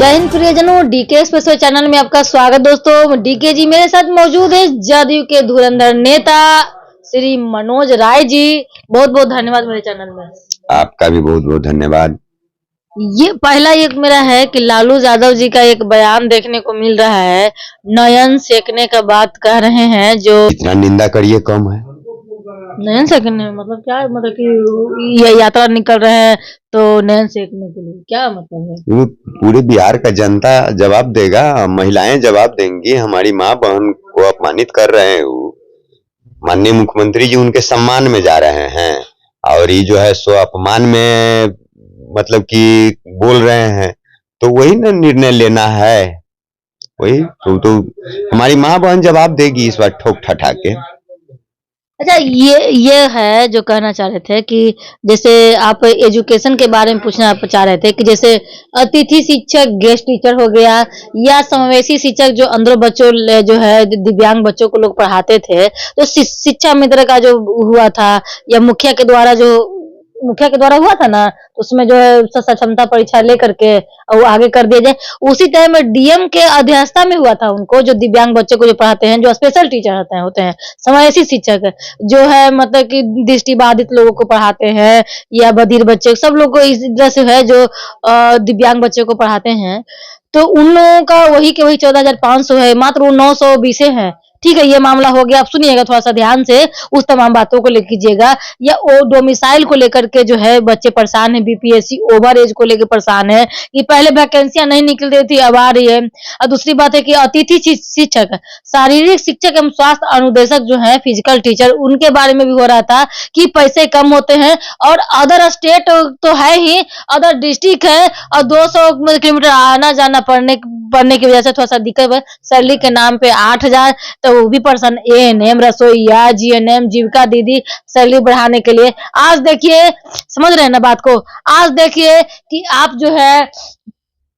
जय हिंद प्रियजनों, DK special channel में आपका स्वागत। दोस्तों, डीके जी मेरे साथ मौजूद है जदयू के धुरंधर नेता श्री मनोज राय जी। बहुत बहुत धन्यवाद मेरे चैनल में। आपका भी बहुत बहुत धन्यवाद। ये पहला एक मेरा है कि लालू यादव जी का एक बयान देखने को मिल रहा है, नयन सेकने का बात कह रहे हैं। जो इतना निंदा करिए कम है। नयन सेकने मतलब क्या है? मतलब कि ये यात्रा निकल रहे हैं तो नयन सेकने के लिए क्या मतलब है? वो पूरे बिहार का जनता जवाब देगा, महिलाएं जवाब देंगी। हमारी माँ बहन को अपमानित कर रहे हैं वो। माननीय मुख्यमंत्री जी उनके सम्मान में जा रहे हैं और ये जो है सो अपमान में मतलब कि बोल रहे हैं, तो वही ना निर्णय लेना है। वही तो हमारी माँ बहन जवाब देगी इस बार ठोक ठठा के। अच्छा, ये है जो कहना चाह रहे थे कि जैसे आप एजुकेशन के बारे में पूछना आप चाह रहे थे कि जैसे अतिथि शिक्षक, गेस्ट टीचर हो गया, या समावेशी शिक्षक जो अंदर बच्चों जो है दिव्यांग बच्चों को लोग पढ़ाते थे, तो शिक्षा मित्र का जो हुआ था या मुखिया के द्वारा हुआ था ना, तो उसमें जो है सक्षमता परीक्षा लेकर के वो आगे कर दिया जाए। उसी टाइम डीएम के अध्यक्षता में हुआ था उनको, जो दिव्यांग बच्चों को जो पढ़ाते हैं, जो स्पेशल टीचर होते हैं समावेशी शिक्षक जो है, मतलब कि दृष्टिबाधित लोगों को पढ़ाते हैं या बधिर बच्चे, सब लोग को इस तरह से है जो दिव्यांग बच्चों को पढ़ाते हैं। तो उन लोगों का वही के वही 14,500 है, मात्र वो 920 है। ठीक है, ये मामला हो गया। आप सुनिएगा थोड़ा सा ध्यान से, उस तमाम बातों को लेकर कीजिएगा। या वो डोमिसाइल को लेकर के जो है बच्चे परेशान है, बीपीएससी ओवर एज को लेकर परेशान है कि पहले वैकेंसियां नहीं निकल रही थी, अब आ रही है। और दूसरी बात है कि अतिथि शिक्षक, शारीरिक शिक्षक एवं स्वास्थ्य अनुदेशक जो है फिजिकल टीचर, उनके बारे में भी हो रहा था कि पैसे कम होते हैं और अदर स्टेट तो है ही, अदर डिस्ट्रिक्ट है और 200 किलोमीटर आना जाना पढ़ने की वजह से थोड़ा सा दिक्कत है। सैलरी के नाम पे 8,000, तो वो भी पर्सन एएनएम, रसोईया, जीएनएम, जीविका दीदी सैलरी बढ़ाने के लिए। आज देखिए, समझ रहे हैं ना बात को, आज देखिए कि आप जो है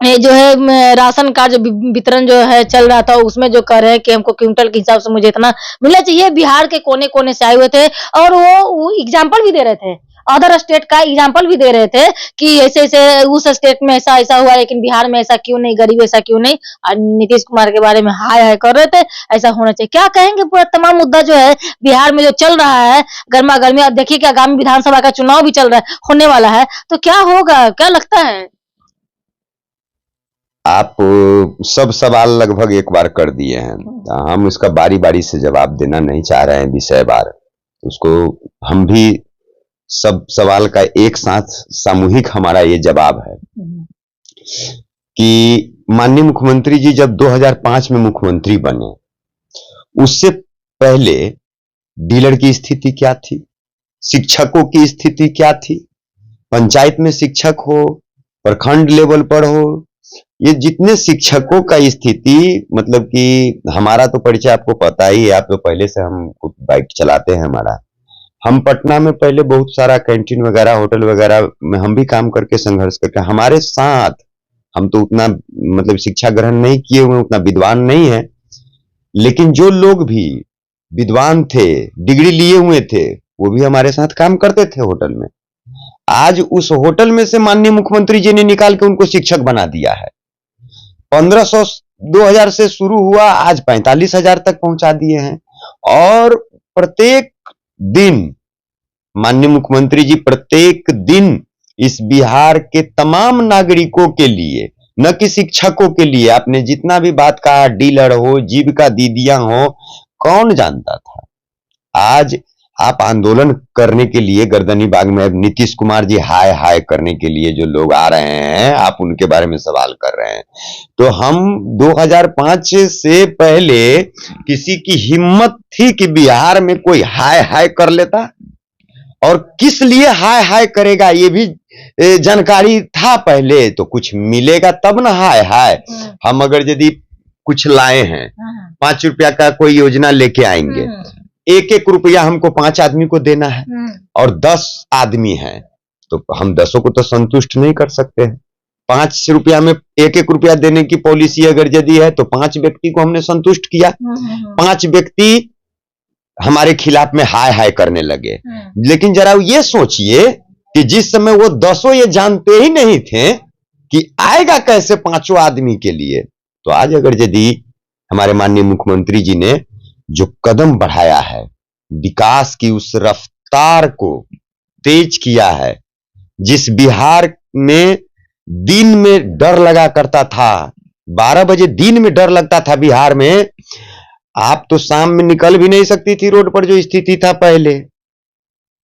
ये जो है राशन कार्ड जो वितरण जो है चल रहा था, उसमें जो कर रहे हैं कि हमको क्विंटल के हिसाब से मुझे इतना मिलना चाहिए। बिहार के कोने कोने से आए हुए थे और वो एग्जाम्पल भी दे रहे थे, अदर स्टेट का एग्जाम्पल भी दे रहे थे कि ऐसे ऐसे उस स्टेट में ऐसा ऐसा हुआ, लेकिन बिहार में ऐसा क्यों नहीं, गरीब ऐसा क्यों नहीं। और नीतीश कुमार के बारे में हाय हाय कर रहे थे, ऐसा होना चाहिए। क्या कहेंगे पूरा तमाम मुद्दा जो है बिहार में जो चल रहा है गर्मा गर्मी। अब देखिए कि आगामी विधानसभा का चुनाव भी चल रहा है, होने वाला है, तो क्या होगा, क्या लगता है? आप सब सवाल लगभग एक बार कर दिए हैं। हम इसका बारी बारी से जवाब देना नहीं चाह रहे हैं, विषय बार उसको हम भी सब सवाल का एक साथ सामूहिक हमारा ये जवाब है कि माननीय मुख्यमंत्री जी जब 2005 में मुख्यमंत्री बने, उससे पहले डीलर की स्थिति क्या थी, शिक्षकों की स्थिति क्या थी, पंचायत में शिक्षक हो, प्रखंड लेवल पर हो, ये जितने शिक्षकों का स्थिति, मतलब कि हमारा तो परिचय आपको पता ही है, आप तो पहले से हम बाइक चलाते हैं हमारा। हम पटना में पहले बहुत सारा कैंटीन वगैरह, होटल वगैरह में हम भी काम करके संघर्ष करके, हमारे साथ हम तो उतना मतलब शिक्षा ग्रहण नहीं किए हुए, उतना विद्वान नहीं है, लेकिन जो लोग भी विद्वान थे, डिग्री लिए हुए थे, वो भी हमारे साथ काम करते थे होटल में। आज उस होटल में से माननीय मुख्यमंत्री जी ने निकाल के उनको शिक्षक बना दिया है। 1500 2000 से शुरू हुआ, आज 45,000 तक पहुंचा दिए हैं। और प्रत्येक दिन माननीय मुख्यमंत्री जी प्रत्येक दिन इस बिहार के तमाम नागरिकों के लिए, न कि शिक्षकों के लिए, आपने जितना भी बात कहा, डीलर हो, जीविका दीदियां हो, कौन जानता था। आज आप आंदोलन करने के लिए गर्दनी बाग में नीतीश कुमार जी हाय हाय करने के लिए जो लोग आ रहे हैं, आप उनके बारे में सवाल कर रहे हैं। तो हम 2005 से पहले किसी की हिम्मत थी कि बिहार में कोई हाय हाय कर लेता, और किस लिए हाय हाय करेगा ये भी जानकारी था पहले, तो कुछ मिलेगा तब ना हाय हाय। हम अगर यदि कुछ लाए हैं, 5 रुपया का कोई योजना लेके आएंगे, 1-1 रुपया हमको 5 आदमी को देना है और 10 आदमी हैं, तो हम 10 को तो संतुष्ट नहीं कर सकते हैं। 5 रुपया में 1-1 रुपया देने की पॉलिसी अगर यदि है तो 5 व्यक्ति को हमने संतुष्ट किया। 5 व्यक्ति हमारे खिलाफ में हाय हाय करने लगे। लेकिन जरा ये सोचिए कि जिस समय वो 10 ये जानते ही नहीं थे कि आएगा कैसे पांचों आदमी के लिए। तो आज अगर यदि हमारे माननीय मुख्यमंत्री जी ने जो कदम बढ़ाया है, विकास की उस रफ्तार को तेज किया है, जिस बिहार में दिन में डर लगा करता था, 12 बजे दिन में डर लगता था बिहार में, आप तो शाम में निकल भी नहीं सकती थी रोड पर जो स्थिति था पहले।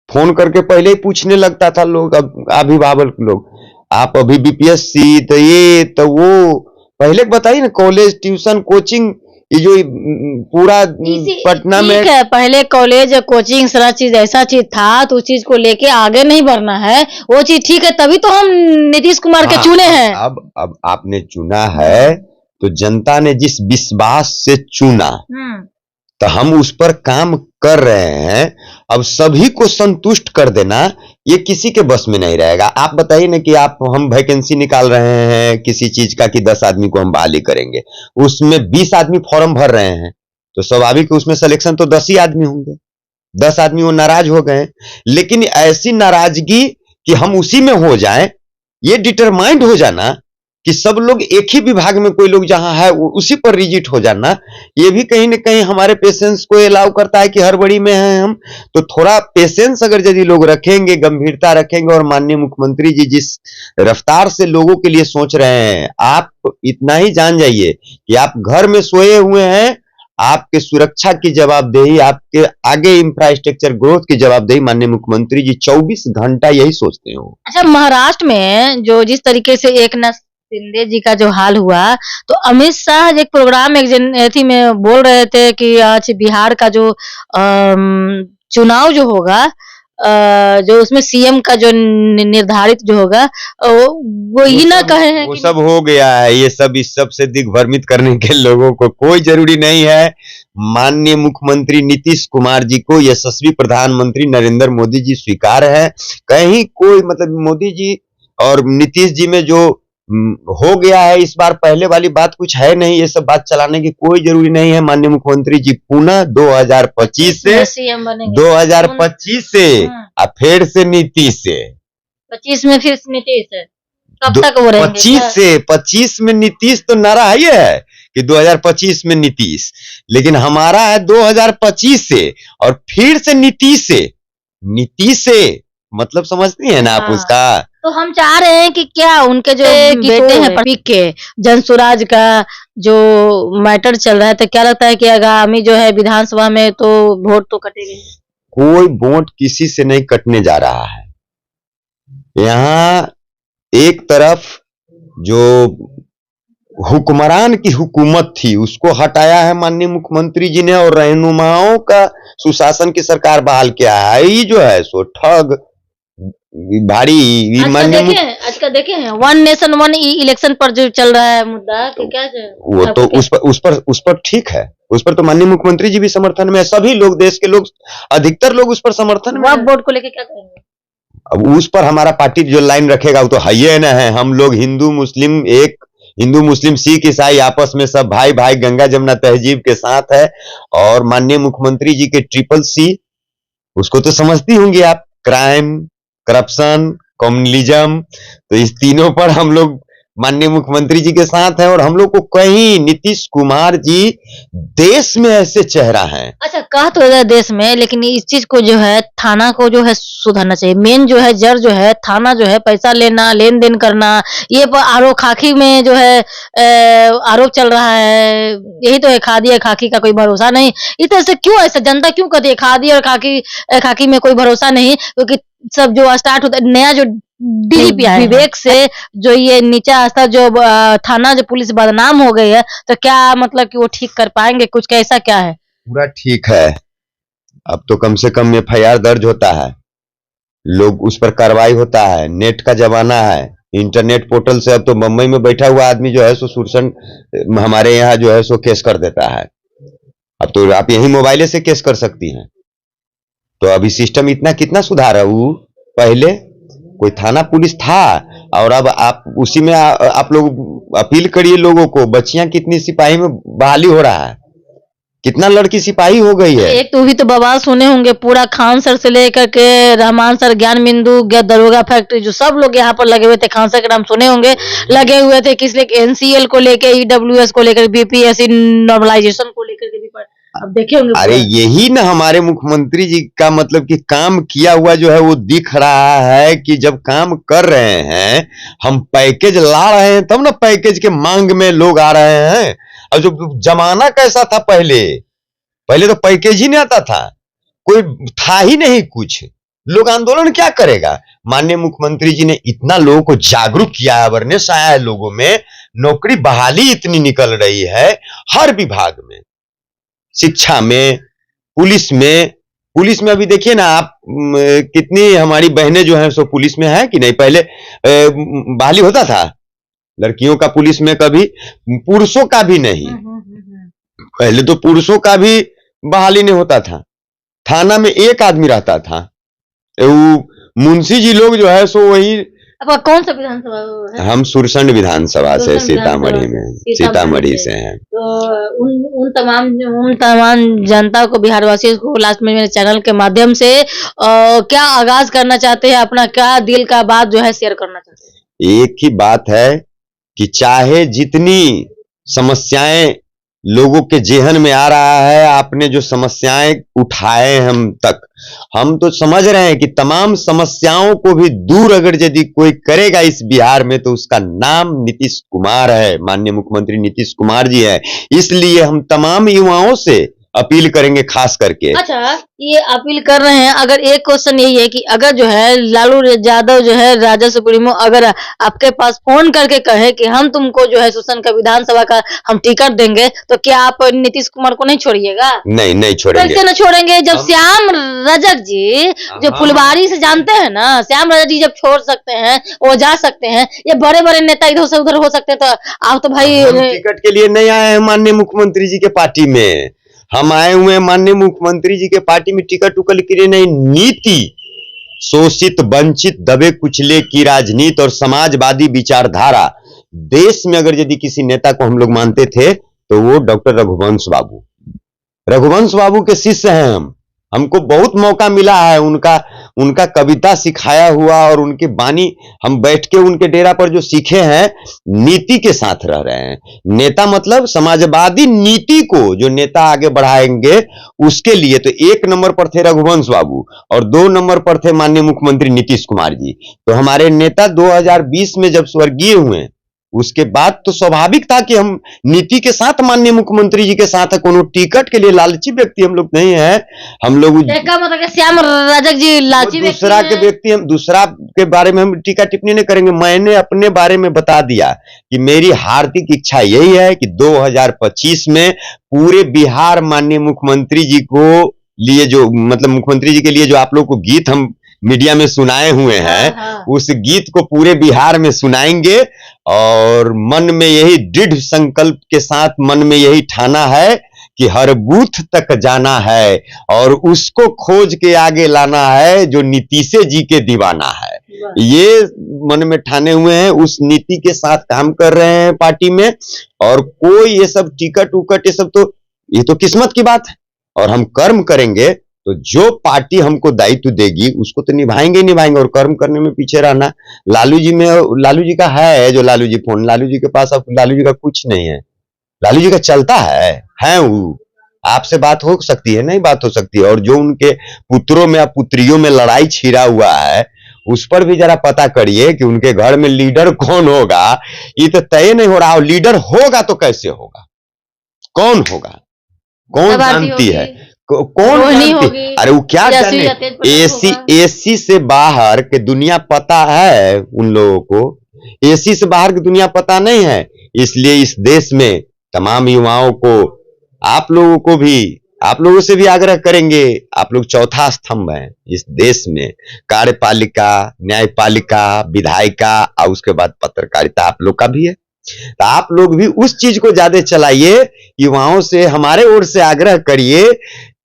फोन करके पहले ही पूछने लगता था लोग, अभिभावक लोग, आप अभी बीपीएससी तो ये तो वो, पहले बताइए ना, कॉलेज ट्यूशन कोचिंग ये जो पूरा पटना में। ठीक है, पहले कॉलेज कोचिंग सारा चीज ऐसा चीज था, तो उस चीज को लेके आगे नहीं बढ़ना है, वो चीज ठीक है, तभी तो हम नीतीश कुमार के चुने हैं। अब आपने चुना है तो जनता ने जिस विश्वास से चुना, तो हम उस पर काम कर रहे हैं। अब सभी को संतुष्ट कर देना ये किसी के बस में नहीं रहेगा। आप बताइए ना कि हम वैकेंसी निकाल रहे हैं किसी चीज का कि 10 आदमी को हम बहाली करेंगे, उसमें 20 आदमी फॉर्म भर रहे हैं, तो स्वाभाविक उसमें सिलेक्शन तो 10 ही आदमी होंगे। 10 आदमी वो नाराज हो गए, लेकिन ऐसी नाराजगी कि हम उसी में हो जाएं, ये डिटरमाइंड हो जाना कि सब लोग एक ही विभाग में, कोई लोग जहां है उसी पर रिजिट हो जाना, ये भी कहीं ना कहीं हमारे पेशेंस को अलाउ करता है कि हड़बड़ी में हैं हम। तो थोड़ा पेशेंस अगर यदि लोग रखेंगे, गंभीरता रखेंगे, और माननीय मुख्यमंत्री जी जिस रफ्तार से लोगों के लिए सोच रहे हैं, आप इतना ही जान जाइए कि आप घर में सोए हुए हैं, आपके सुरक्षा की जवाबदेही, आपके आगे इंफ्रास्ट्रक्चर ग्रोथ की जवाबदेही माननीय मुख्यमंत्री जी 24 घंटा यही सोचते हो। अच्छा, महाराष्ट्र में जो जिस तरीके से एकनाथ शिंदे जी का जो हाल हुआ, तो अमित शाह एक प्रोग्राम एक में बोल रहे थे कि आज बिहार का जो चुनाव जो होगा, जो उसमें सीएम का जो निर्धारित जो होगा, वो ही ना कहे हैं वो सब हो गया है। ये सब इस सब से दिग्भ्रमित करने के लोगों को कोई जरूरी नहीं है। माननीय मुख्यमंत्री नीतीश कुमार जी को यशस्वी प्रधानमंत्री नरेंद्र मोदी जी स्वीकार है। कहीं कोई मतलब मोदी जी और नीतीश जी में जो हो गया है इस बार, पहले वाली बात कुछ है नहीं। ये सब बात चलाने की कोई जरूरी नहीं है। माननीय मुख्यमंत्री जी पुनः 2025 से 2025 से फिर से नीतीश से 25 में फिर नीतीश है, कब तक वो रहेंगे? 25 में नीतीश तो नारा है कि 2025 में नीतीश, लेकिन हमारा है 2025 से और फिर से नीतीश से। नीतीश से मतलब समझती है ना आप उसका? तो हम चाह रहे हैं कि क्या उनके जो बेटे हैं प्रतीक के, जनसुराज का जो मैटर चल रहा है, तो क्या लगता है कि आगामी जो है विधानसभा में तो वोट तो कटेंगे? कोई वोट किसी से नहीं कटने जा रहा है। यहाँ एक तरफ जो हुक्मरान की हुकूमत थी उसको हटाया है माननीय मुख्यमंत्री जी ने, और रहनुमाओं का सुशासन की सरकार बहाल किया है। ये जो है सो ठग भारी। आज का देखे हैं वन नेशन वन इलेक्शन पर जो चल रहा है मुद्दा, कि क्या वो तो उस पर ठीक है, उस पर तो माननीय मुख्यमंत्री जी भी समर्थन में है, सभी लोग, देश के लोग, अधिकतर लोग उस पर समर्थन में। वोट को लेके क्या करेंगे? अब उस पर हमारा पार्टी जो लाइन रखेगा वो तो है ना है। हम लोग हिंदू मुस्लिम, एक हिंदू मुस्लिम सिख ईसाई आपस में सब भाई भाई गंगा जमुना तहजीब के साथ है। और माननीय मुख्यमंत्री जी के CCC, उसको तो समझती होंगी आप, क्राइम, करप्शन, कम्युनलिज्म, तो इस तीनों पर हम लोग माननीय मुख्यमंत्री जी के साथ हैं। और हम लोग को कहीं नीतीश कुमार जी देश में ऐसे चेहरा है। अच्छा, कहा तो है देश में, लेकिन इस चीज को जो है थाना को जो है सुधारना चाहिए। मेन जो है जड़ जो है थाना जो है, पैसा लेना, लेन देन करना, ये आरोप खाकी में जो है आरोप चल रहा है। यही तो है, खादी है खाकी का कोई भरोसा नहीं। इस तरह से क्यों ऐसा जनता क्यों कहती है खादी और खाकी में कोई भरोसा नहीं? क्योंकि सब जो स्टार्ट होता है नया जो डीजीपी विवेक से जो ये नीचा स्तर जो थाना जो पुलिस बदनाम हो गई है, तो क्या मतलब कि वो ठीक कर पाएंगे? कुछ कैसा क्या है? पूरा ठीक है। अब तो कम से कम FIR दर्ज होता है, लोग उस पर कार्रवाई होता है। नेट का जमाना है, इंटरनेट पोर्टल से अब तो मुंबई में बैठा हुआ आदमी जो है सो सुरसन हमारे यहाँ जो है सो केस कर देता है। अब तो आप यही मोबाइले से केस कर सकती हैं। तो अभी सिस्टम इतना कितना सुधार है। वो पहले कोई थाना पुलिस था और अब आप उसी में आप लोग अपील करिए लोगों को, बच्चियां कितनी सिपाही में बहाली हो रहा है। कितना लड़की सिपाही हो गई है। एक तो भी तो बवाल सुने होंगे, पूरा खान सर से लेकर के रहमान सर, ज्ञान बिंदु, दरोगा फैक्ट्री, जो सब लोग यहाँ पर लगे हुए थे, खान सर के नाम सुने होंगे, लगे हुए थे किस लिए, एनसीएल को लेके, ईडब्ल्यूएस को लेकर, बीपीएससी नॉर्मलाइजेशन को लेकर के भी अब देखे होंगे। अरे यही ना हमारे मुख्यमंत्री जी का मतलब कि काम किया हुआ जो है वो दिख रहा है कि जब काम कर रहे हैं, हम पैकेज ला रहे हैं, तब ना पैकेज के मांग में लोग आ रहे हैं। और जो जमाना कैसा था पहले, पहले तो पैकेज ही नहीं आता था, कोई था ही नहीं कुछ, लोग आंदोलन क्या करेगा। माननीय मुख्यमंत्री जी ने इतना लोगों को जागरूक किया है, अवेयरनेस आया है लोगों में, नौकरी बहाली इतनी निकल रही है हर विभाग में, शिक्षा में, पुलिस में अभी देखिए ना आप, कितनी हमारी बहनें जो हैं सो पुलिस में है कि नहीं। पहले बहाली होता था लड़कियों का पुलिस में, कभी पुरुषों का भी नहीं। पहले तो पुरुषों का भी बहाली नहीं होता था, थाना में एक आदमी रहता था, वो मुंशी जी लोग जो है सो वही। आपका कौन सा विधानसभा है? हम सुरसंड विधानसभा से, सीतामढ़ी से हैं। तो उन तमाम जनता को, बिहार वासियों को लास्ट में मेरे चैनल के माध्यम से क्या आगाज करना चाहते हैं, अपना क्या दिल का बात जो है शेयर करना चाहते हैं? एक ही बात है कि चाहे जितनी समस्याएं लोगों के जेहन में आ रहा है, आपने जो समस्याएं उठाए हम तक, हम तो समझ रहे हैं कि तमाम समस्याओं को भी दूर अगर यदि कोई करेगा इस बिहार में तो उसका नाम नीतीश कुमार है, माननीय मुख्यमंत्री नीतीश कुमार जी है। इसलिए हम तमाम युवाओं से अपील करेंगे खास करके। अच्छा, ये अपील कर रहे हैं, अगर एक क्वेश्चन यही है कि अगर जो है लालू यादव जो है राजद सुप्रीमो अगर आपके पास फोन करके कहे कि हम तुमको जो है सुरसंड का विधानसभा का हम टिकट देंगे, तो क्या आप नीतीश कुमार को नहीं छोड़िएगा? नहीं छोड़ेंगे। कैसे न छोड़ेंगे, जब श्याम रजक जी जो फुलवारी से जानते हैं ना, श्याम रजक जी जब छोड़ सकते हैं, वो जा सकते हैं, ये बड़े बड़े नेता इधर से उधर हो सकते हैं, तो आप तो भाई टिकट के लिए नहीं आए हैं माननीय मुख्यमंत्री जी के पार्टी में, हम आए हुए हैं माननीय मुख्यमंत्री जी के पार्टी में टिकट उकल के लिए नहीं। नीति, शोषित वंचित दबे कुचले की राजनीति और समाजवादी विचारधारा देश में अगर यदि किसी नेता को हम लोग मानते थे तो वो डॉक्टर रघुवंश बाबू के शिष्य हैं हम। हमको बहुत मौका मिला है उनका कविता सिखाया हुआ और उनकी बानी हम बैठ के उनके डेरा पर जो सीखे हैं, नीति के साथ रह रहे हैं। नेता मतलब समाजवादी नीति को जो नेता आगे बढ़ाएंगे उसके लिए तो 1 नंबर पर थे रघुवंश बाबू और 2 नंबर पर थे माननीय मुख्यमंत्री नीतीश कुमार जी। तो हमारे नेता 2020 में जब स्वर्गीय हुए उसके बाद तो स्वाभाविक था कि हम नीति के साथ माननीय मुख्यमंत्री जी के साथ है, कोनो टिकट के लिए लालची व्यक्ति हम लोग नहीं है। हम लोग मतलब श्याम रजक जी लालची दूसरा के व्यक्ति, हम दूसरा के बारे में हम टीका टिप्पणी नहीं करेंगे। मैंने अपने बारे में बता दिया कि मेरी हार्दिक इच्छा यही है कि 2025 में पूरे बिहार माननीय मुख्यमंत्री जी को लिए जो मतलब मुख्यमंत्री जी के लिए जो आप लोग को गीत हम मीडिया में सुनाए हुए हैं, उस गीत को पूरे बिहार में सुनाएंगे और मन में यही दृढ़ संकल्प के साथ मन में यही ठाना है कि हर बूथ तक जाना है और उसको खोज के आगे लाना है जो नीतीश जी के दीवाना है। ये मन में ठाने हुए हैं, उस नीति के साथ काम कर रहे हैं पार्टी में। और कोई ये सब टिकट उकट ये सब तो ये तो किस्मत की बात है और हम कर्म करेंगे तो जो पार्टी हमको दायित्व देगी उसको तो निभाएंगे और कर्म करने में पीछे रहना। लालू जी का है जो लालू जी फोन, लालू जी के पास अब लालू जी का कुछ नहीं है, लालू जी का चलता है वो आपसे बात हो सकती है, नहीं बात हो सकती है। और जो उनके पुत्रों में या पुत्रियों में लड़ाई छिड़ा हुआ है उस पर भी जरा पता करिए कि उनके घर में लीडर कौन होगा। ये तो तय नहीं हो रहा, लीडर होगा तो कैसे होगा, कौन होगा, कौन जानती है, कौन जानती? अरे वो क्या जाने, एसी से बाहर के दुनिया पता है उन लोगों को, एसी से बाहर की दुनिया पता नहीं है। इसलिए इस देश में तमाम युवाओं को आप लोगों से भी आग्रह करेंगे, आप लोग चौथा स्तंभ हैं इस देश में, कार्यपालिका, न्यायपालिका, विधायिका और उसके बाद पत्रकारिता आप लोग का भी है। तो आप लोग भी उस चीज को ज्यादा चलाइए, युवाओं से हमारे ओर से आग्रह करिए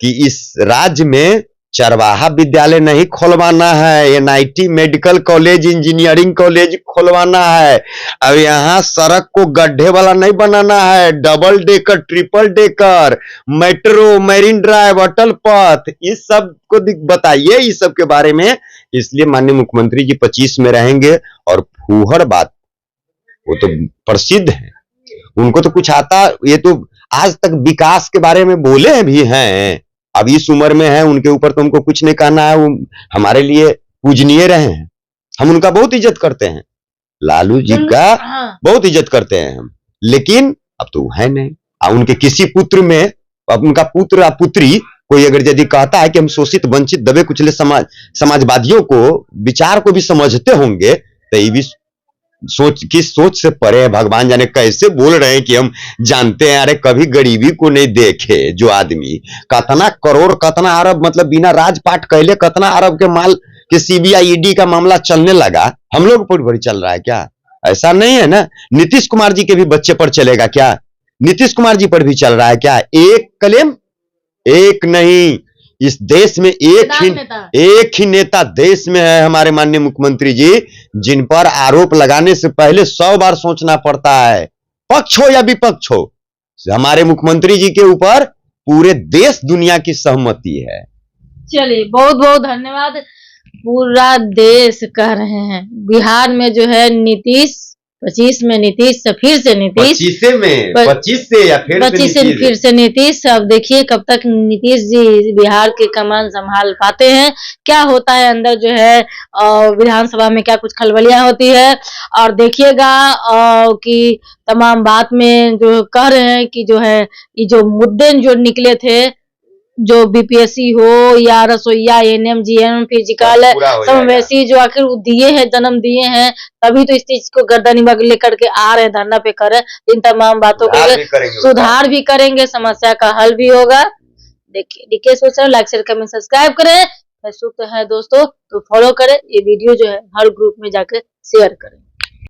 कि इस राज्य में चरवाहा विद्यालय नहीं खोलवाना है, NIT medical college engineering college खोलवाना है। अब यहाँ सड़क को गड्ढे वाला नहीं बनाना है, double decker triple decker metro Marine Drive Atal Path, इस सब को बताइए इस सब के बारे में। इसलिए माननीय मुख्यमंत्री जी 25 में रहेंगे। और फूहड़ बात वो तो प्रसिद्ध है, उनको तो कुछ आता, ये तो आज तक विकास के बारे में बोले भी हैं। अब इस उम्र में है, उनके ऊपर तो हमको कुछ नहीं कहना है, वो हमारे लिए पूजनीय रहे हैं, हम उनका बहुत इज्जत करते हैं, लालू जी का बहुत इज्जत करते हैं हम। लेकिन अब तो है नहीं। उनके किसी पुत्र में, अब उनका पुत्र या पुत्री कोई अगर यदि कहता है कि हम शोषित वंचित दबे कुचले समाजवादियों को विचार को भी समझते होंगे, तो ये भी सोच से परे है। भगवान जाने कैसे बोल रहे हैं कि हम जानते हैं। अरे कभी गरीबी को नहीं देखे जो आदमी, कतना करोड़ कतना अरब, मतलब बिना राजपाट कहले कतना अरब के माल के सीबीआई ईडी का मामला चलने लगा, हम लोग पर बड़ी चल रहा है क्या? ऐसा नहीं है ना। नीतीश कुमार जी के भी बच्चे पर चलेगा क्या? नीतीश कुमार जी पर भी चल रहा है क्या? एक क्लेम, एक नहीं, इस देश में एक ही नेता देश में है, हमारे माननीय मुख्यमंत्री जी, जिन पर आरोप लगाने से पहले 100 बार सोचना पड़ता है, पक्ष हो या विपक्ष हो। हमारे मुख्यमंत्री जी के ऊपर पूरे देश दुनिया की सहमति है। चलिए बहुत बहुत धन्यवाद। पूरा देश कह रहे हैं बिहार में जो है नीतीश, 25 में नीतीश, फिर से नीतीश, 25 से या फिर से नीतीश। अब देखिए कब तक नीतीश जी बिहार के कमान संभाल पाते हैं, क्या होता है अंदर जो है विधानसभा में, क्या कुछ खलबलियां होती है। और देखिएगा कि तमाम बात में जो कह रहे हैं कि जो है ये जो मुद्दे जो निकले थे, जो बीपीएससी हो या रसोईया, एएनएम, जीएनएम, फिजिकल, समावेशी, जो आखिर दिए हैं, जन्म दिए हैं, तभी तो इस चीज को गर्दनी में लेकर के आ रहे हैं, धरना पे कर रहे हैं। इन तमाम बातों को सुधार भी करेंगे, समस्या का हल भी होगा। देखिए डीके सोच, लाइक शेयर कमेंट सब्सक्राइब करें। फेसबुक पे है दोस्तों तो फॉलो करें। ये वीडियो जो है हर ग्रुप में जाकर शेयर करें।